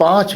5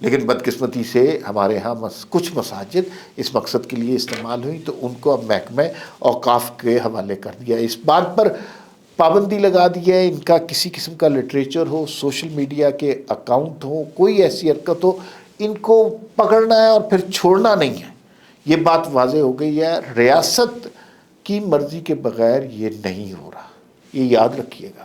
لیکن بدقسمتی سے ہمارے ہاں کچھ مساجد اس مقصد کے لیے استعمال ہوئی تو ان کو اب محکمہ اوقاف کے حوالے کر دیا. اس بات پر پابندی لگا دی ہے ان کا کسی قسم کا لٹریچر ہو، سوشل میڈیا کے اکاؤنٹ ہو، کوئی ایسی حرکت ہو، ان کو پکڑنا ہے اور پھر چھوڑنا نہیں ہے. یہ بات واضح ہو گئی ہے. ریاست کی مرضی کے بغیر یہ نہیں ہو رہا، یہ یاد رکھیے گا.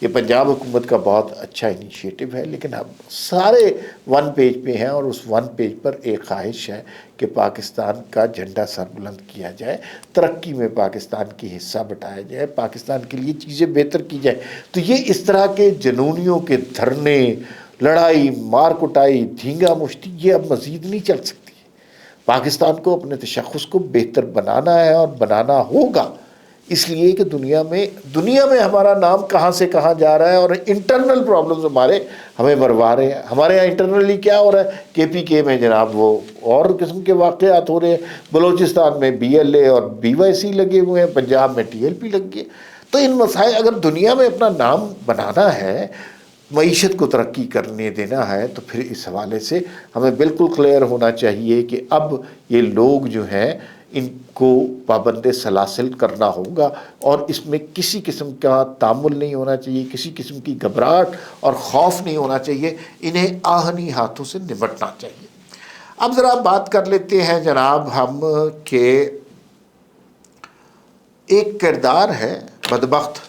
یہ پنجاب حکومت کا بہت اچھا انیشیٹو ہے، لیکن ہم سارے ون پیج پہ ہیں اور اس ون پیج پر ایک خواہش ہے کہ پاکستان کا جھنڈا سر بلند کیا جائے، ترقی میں پاکستان کی حصہ بٹایا جائے، پاکستان کے لیے چیزیں بہتر کی جائے. تو یہ اس طرح کے جنونیوں کے دھرنے، لڑائی، مار کٹائی، دھینگا مشتی، یہ اب مزید نہیں چل سکتی. پاکستان کو اپنے تشخص کو بہتر بنانا ہے اور بنانا ہوگا، اس لیے کہ دنیا میں ہمارا نام کہاں سے کہاں جا رہا ہے اور انٹرنل پرابلمز ہمیں بروا رہے ہیں. ہمارے یہاں انٹرنلی کیا ہو رہا ہے؟ کے پی کے میں جناب وہ اور قسم کے واقعات ہو رہے ہیں، بلوچستان میں بی ایل اے اور بی وائی سی لگے ہوئے ہیں، پنجاب میں ٹی ایل پی لگ گئے. تو ان مسائل اگر دنیا میں اپنا نام بنانا ہے، معیشت کو ترقی کرنے دینا ہے، تو پھر اس حوالے سے ہمیں بالکل کلیئر ہونا چاہیے کہ اب یہ لوگ جو ہیں ان کو پابند سلاسل کرنا ہوگا اور اس میں کسی قسم کا تعامل نہیں ہونا چاہیے، کسی قسم کی گھبراہٹ اور خوف نہیں ہونا چاہیے. انہیں آہنی ہاتھوں سے نمٹنا چاہیے. اب ذرا بات کر لیتے ہیں جناب ہم کہ ایک کردار ہے بدبخت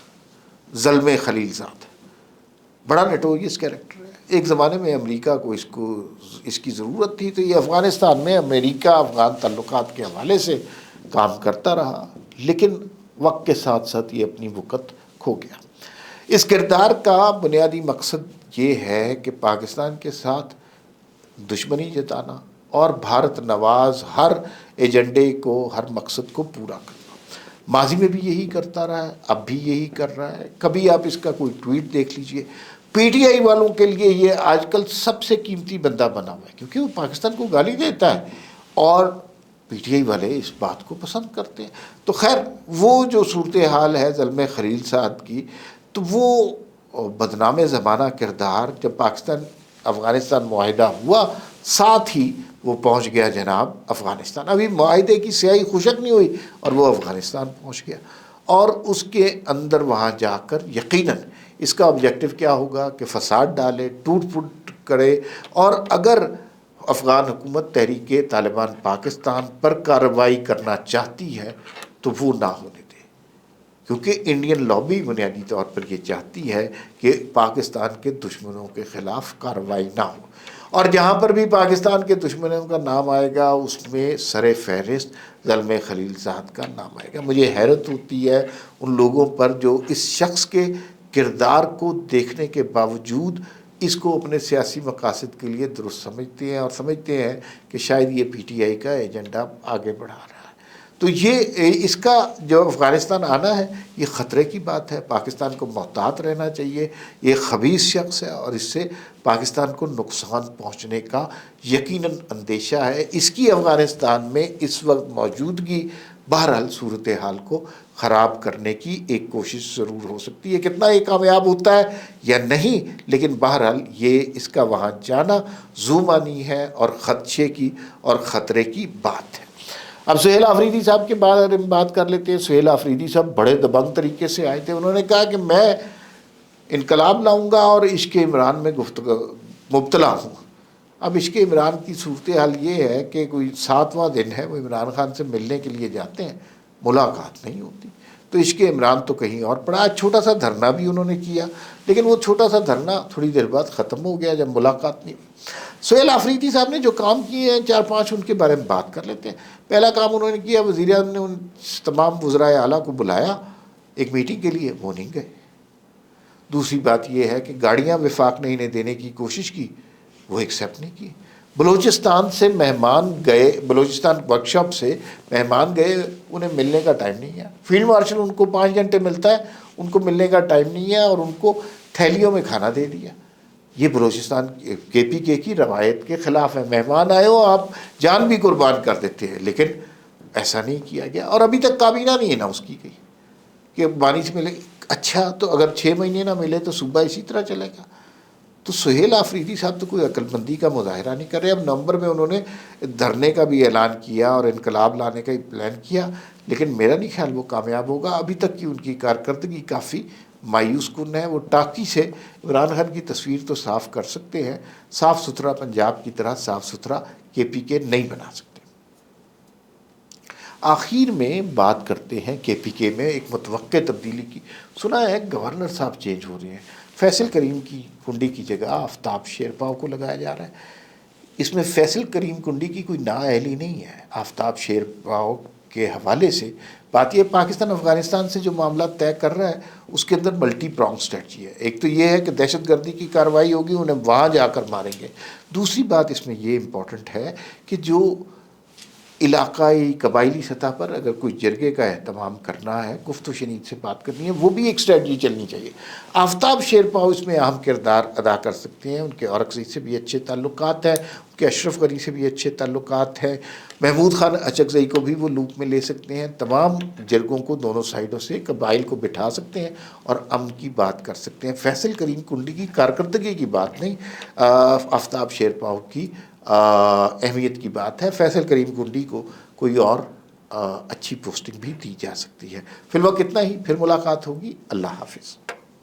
زلمے خلیل زاد، بڑا نٹوریس کیریکٹر ہے. ایک زمانے میں امریکہ کو اس کی ضرورت تھی تو یہ افغانستان میں امریکہ افغان تعلقات کے حوالے سے کام کرتا رہا، لیکن وقت کے ساتھ ساتھ یہ اپنی وقت کھو گیا. اس کردار کا بنیادی مقصد یہ ہے کہ پاکستان کے ساتھ دشمنی جتانا اور بھارت نواز ہر ایجنڈے کو، ہر مقصد کو پورا کرنا. ماضی میں بھی یہی کرتا رہا ہے، اب بھی یہی کر رہا ہے. کبھی آپ اس کا کوئی ٹویٹ دیکھ لیجئے، پی ٹی آئی والوں کے لیے یہ آج کل سب سے قیمتی بندہ بنا ہوا ہے، کیونکہ وہ پاکستان کو گالی دیتا ہے اور پی ٹی آئی والے اس بات کو پسند کرتے ہیں. تو خیر وہ جو صورتحال ہے زلمے خلیل زاد کی، تو وہ بدنام زمانہ کردار جب پاکستان افغانستان معاہدہ ہوا، ساتھ ہی وہ پہنچ گیا جناب افغانستان. ابھی معاہدے کی سیاہی خشک نہیں ہوئی اور وہ افغانستان پہنچ گیا، اور اس کے اندر وہاں جا کر یقیناً اس کا آبجیکٹو کیا ہوگا کہ فساد ڈالے، ٹوٹ پھوٹ کرے، اور اگر افغان حکومت تحریک طالبان پاکستان پر کارروائی کرنا چاہتی ہے تو وہ نہ ہونے دے، کیونکہ انڈین لابی بنیادی طور پر یہ چاہتی ہے کہ پاکستان کے دشمنوں کے خلاف کارروائی نہ ہو. اور جہاں پر بھی پاکستان کے دشمنوں کا نام آئے گا اس میں سر فہرست زلمے خلیل زاد کا نام آئے گا. مجھے حیرت ہوتی ہے ان لوگوں پر جو اس شخص کے کردار کو دیکھنے کے باوجود اس کو اپنے سیاسی مقاصد کے لیے درست سمجھتے ہیں اور سمجھتے ہیں کہ شاید یہ پی ٹی آئی کا ایجنڈا آگے بڑھا رہا ہے. تو یہ اس کا جو افغانستان آنا ہے یہ خطرے کی بات ہے. پاکستان کو محتاط رہنا چاہیے. یہ خبیث شخص ہے اور اس سے پاکستان کو نقصان پہنچنے کا یقیناً اندیشہ ہے. اس کی افغانستان میں اس وقت موجودگی بہرحال صورتحال کو خراب کرنے کی ایک کوشش ضرور ہو سکتی ہے. کتنا یہ کامیاب ہوتا ہے یا نہیں، لیکن بہرحال یہ اس کا وہاں جانا زومانی ہے اور خدشے کی اور خطرے کی بات ہے. اب سہیل آفریدی صاحب کے بارے میں بات کر لیتے ہیں. سہیل آفریدی صاحب بڑے دبنگ طریقے سے آئے تھے. انہوں نے کہا کہ میں انقلاب لاؤں گا اور عشق عمران میں مبتلا ہوں. اب عشق عمران کی صورتحال یہ ہے کہ کوئی 7واں دن ہے، وہ عمران خان سے ملنے کے لیے جاتے ہیں، ملاقات نہیں ہوتی. تو عشق عمران تو کہیں اور پڑا. چھوٹا سا دھرنا بھی انہوں نے کیا، لیکن وہ چھوٹا سا دھرنا تھوڑی دیر بعد ختم ہو گیا جب ملاقات نہیں ہوئی. سہیل آفریدی صاحب نے جو کام کیے ہیں 4-5 ان کے بارے میں بات کر لیتے ہیں. پہلا کام انہوں نے کیا، وزیر اعظم نے ان تمام وزرائے اعلیٰ کو بلایا ایک میٹنگ کے لیے، وہ نہیں گئے. دوسری بات یہ ہے کہ گاڑیاں وفاق نے انہیں دینے کی کوشش کی، وہ ایکسیپٹ نہیں کی. بلوچستان سے مہمان گئے، بلوچستان ورکشاپ سے مہمان گئے، انہیں ملنے کا ٹائم نہیں ہے. فیلڈ مارشل ان کو 5 گھنٹے ملتا ہے، ان کو ملنے کا ٹائم نہیں ہے اور ان کو تھیلیوں میں کھانا دے دیا. یہ بلوچستان کے پی کے کی روایت کے خلاف ہے. مہمان آئے ہو آپ جان بھی قربان کر دیتے ہیں، لیکن ایسا نہیں کیا گیا. اور ابھی تک کابینہ نہیں اناؤنس کی گئی کہ بانی سے ملے. اچھا تو اگر 6 مہینے نہ ملے تو صوبہ اسی طرح چلے گا. تو سہیل آفریدی صاحب تو کوئی عقل مندی کا مظاہرہ نہیں کر رہے. اب نومبر میں انہوں نے دھرنے کا بھی اعلان کیا اور انقلاب لانے کا بھی پلان کیا، لیکن میرا نہیں خیال وہ کامیاب ہوگا. ابھی تک کی ان کی کارکردگی کافی مایوس کن ہے. وہ ٹاکی سے عمران خان کی تصویر تو صاف کر سکتے ہیں، صاف ستھرا پنجاب کی طرح صاف ستھرا کے پی کے نہیں بنا سکتے. آخر میں بات کرتے ہیں کے پی کے میں ایک متوقع تبدیلی کی. سنا ہے گورنر صاحب چینج ہو رہے ہیں. فیصل کریم کی کنڈی کی جگہ آفتاب شیرپاؤ کو لگایا جا رہا ہے. اس میں فیصل کریم کنڈی کی کوئی نااہلی نہیں ہے. آفتاب شیرپاؤ کے حوالے سے بات یہ پاکستان افغانستان سے جو معاملات طے کر رہا ہے اس کے اندر ملٹی پرانگ اسٹریٹجی ہے. ایک تو یہ ہے کہ دہشت گردی کی کارروائی ہوگی، انہیں وہاں جا کر ماریں گے. دوسری بات اس میں یہ امپورٹنٹ ہے کہ جو علاقائی قبائلی سطح پر اگر کوئی جرگے کا اہتمام کرنا ہے، گفت و شنید سے بات کرنی ہے، وہ بھی ایک اسٹریٹجی چلنی چاہیے. آفتاب شیرپاؤ اس میں اہم کردار ادا کر سکتے ہیں. ان کے اورکزئی سے بھی اچھے تعلقات ہیں، ان کے اشرف غنی سے بھی اچھے تعلقات ہیں. محمود خان اچکزئی کو بھی وہ لوپ میں لے سکتے ہیں. تمام جرگوں کو دونوں سائڈوں سے قبائل کو بٹھا سکتے ہیں اور امن کی بات کر سکتے ہیں. فیصل کریم کنڈی کی کارکردگی کی بات نہیں، آفتاب شیرپاؤ کی اہمیت کی بات ہے. فیصل کریم کنڈی کو کوئی اور اچھی پوسٹنگ بھی دی جا سکتی ہے. فی الوقت اتنا ہی، پھر ملاقات ہوگی. اللہ حافظ.